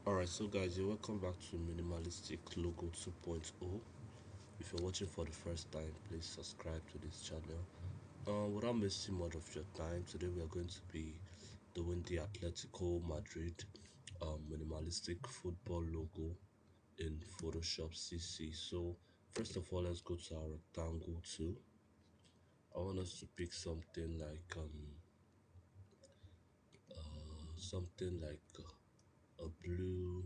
Alright, so guys, you're welcome back to Minimalistic Logo 2.0. If you're watching for the first time, please subscribe to this channel. Without wasting much of your time, today we are going to be doing the Atletico Madrid minimalistic football logo in Photoshop CC. So first of all, let's go to our rectangle tool. I want us to pick something like a blue,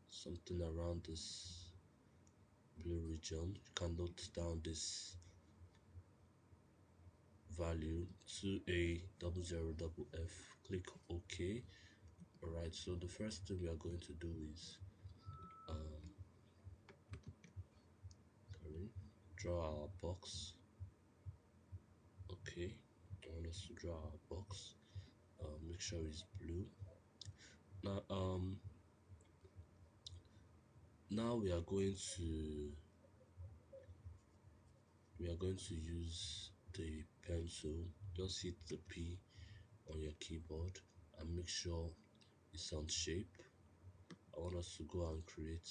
something around this blue region. You can note down this value to a 0000F. Click OK. Alright, so the first thing we are going to do is sorry, draw our box. Okay, I want us to draw our box. Make sure it's blue. Now now we are going to use the pencil. Just hit the P on your keyboard and make sure it's on shape. I want us to go and create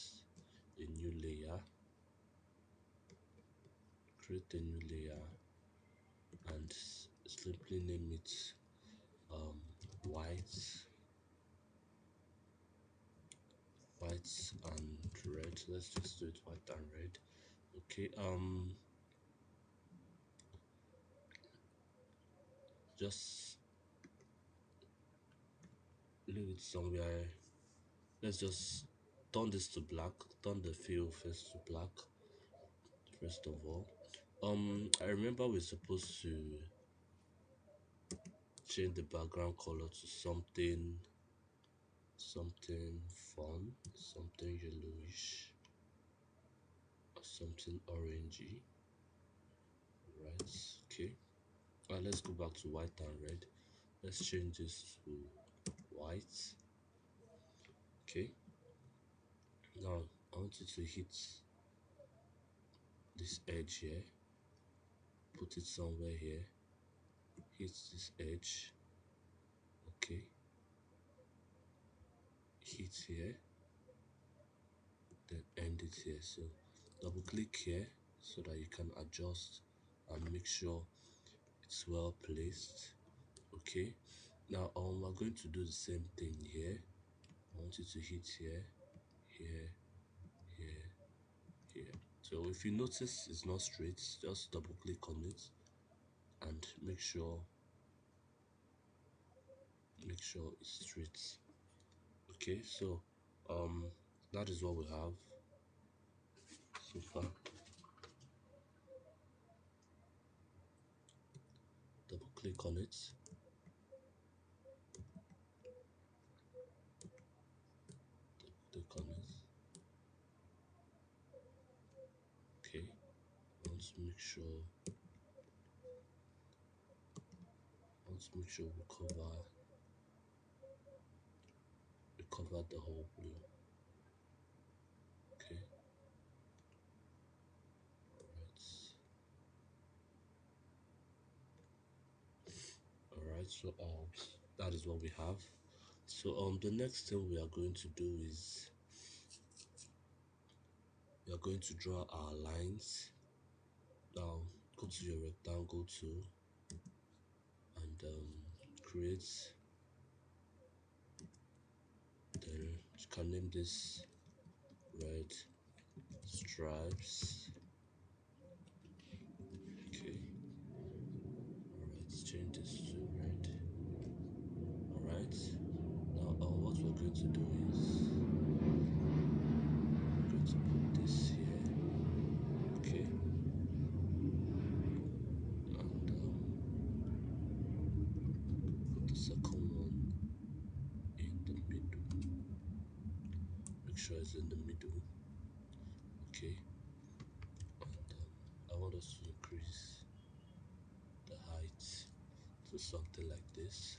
a new layer. Create a new layer and simply name it um, white, white and red. Let's just do it white and red. Okay. Just leave it somewhere. Let's just turn this to black. Turn the fill first to black. First of all, I remember we're supposed to change the background color to something fun, something yellowish, or something orangey. Right. Okay. Let's go back to white and red. Let's change this to white. Okay. Now I want you to hit this edge here. Put it somewhere here. Hit this edge. Okay. Hit here. Then end it here. So double click here so that you can adjust and make sure it's well placed. Okay. Now we're going to do the same thing here. I want you to hit here, here, here, here. So if you notice it's not straight, just double click on it and make sure it's straight. Okay, so that is what we have so far. Double click on it. Double click on it. Okay. I want to make sure we cover the whole blue. Okay. Alright, so that is what we have. So the next thing we are going to do is we are going to draw our lines. Now go to your rectangle tool and create, then you can name this red stripes. Okay. Alright, change this to red. Alright, now what we're going to do is we're going to put this here. Okay. And put the second one in the middle. Make sure it's in the middle. Okay. And I want us to increase the height to something like this.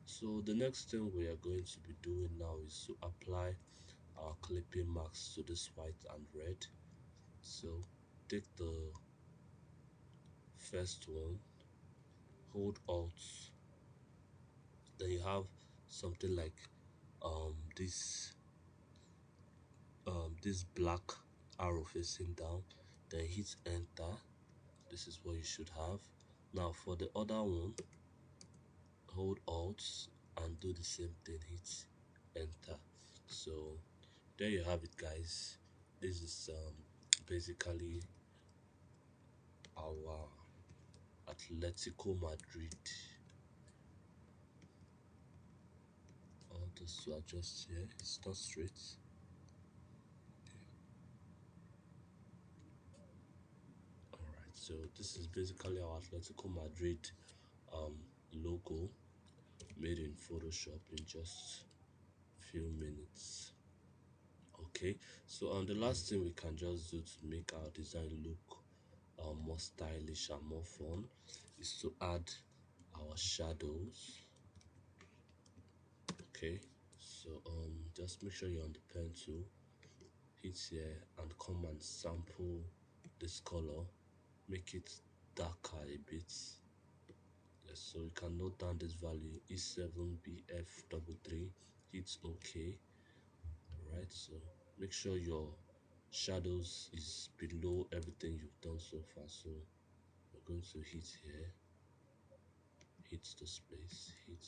So the next thing we are going to be doing now is to apply our clipping marks to this white and red. So take the first one, hold Alt, then you have something like this black arrow facing down, then hit enter. This is what you should have. Now for the other one, hold alt and do the same thing, hit enter. So there you have it, guys. This is basically our Atletico Madrid. All this to adjust here, it's not straight. Alright, so this is basically our Atletico Madrid um logo, made in Photoshop in just few minutes. Okay, so the last thing we can just do to make our design look more stylish and more fun is to add our shadows. Okay, so just make sure you're on the pen tool, hit here and come and sample this color, make it darker a bit. Yes, so you can note down this value E7BF33, hit OK. Alright, so make sure your shadows is below everything you've done so far. So we're going to hit here, hit this place, hit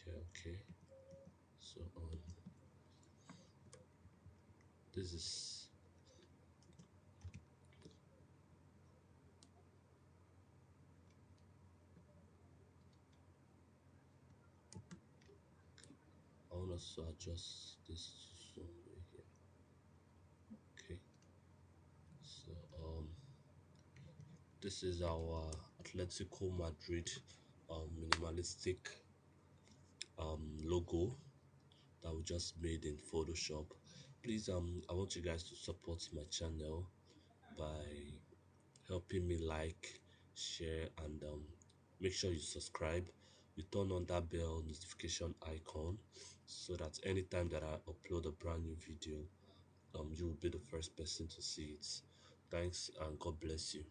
here, okay. So this is I want us to adjust this somewhere here. Okay, so this is our Atletico Madrid minimalistic logo that we just made in Photoshop. Please I want you guys to support my channel by helping me like, share, and make sure you subscribe. You turn on that bell notification icon so that anytime that I upload a brand new video, you will be the first person to see it. Thanks and God bless you.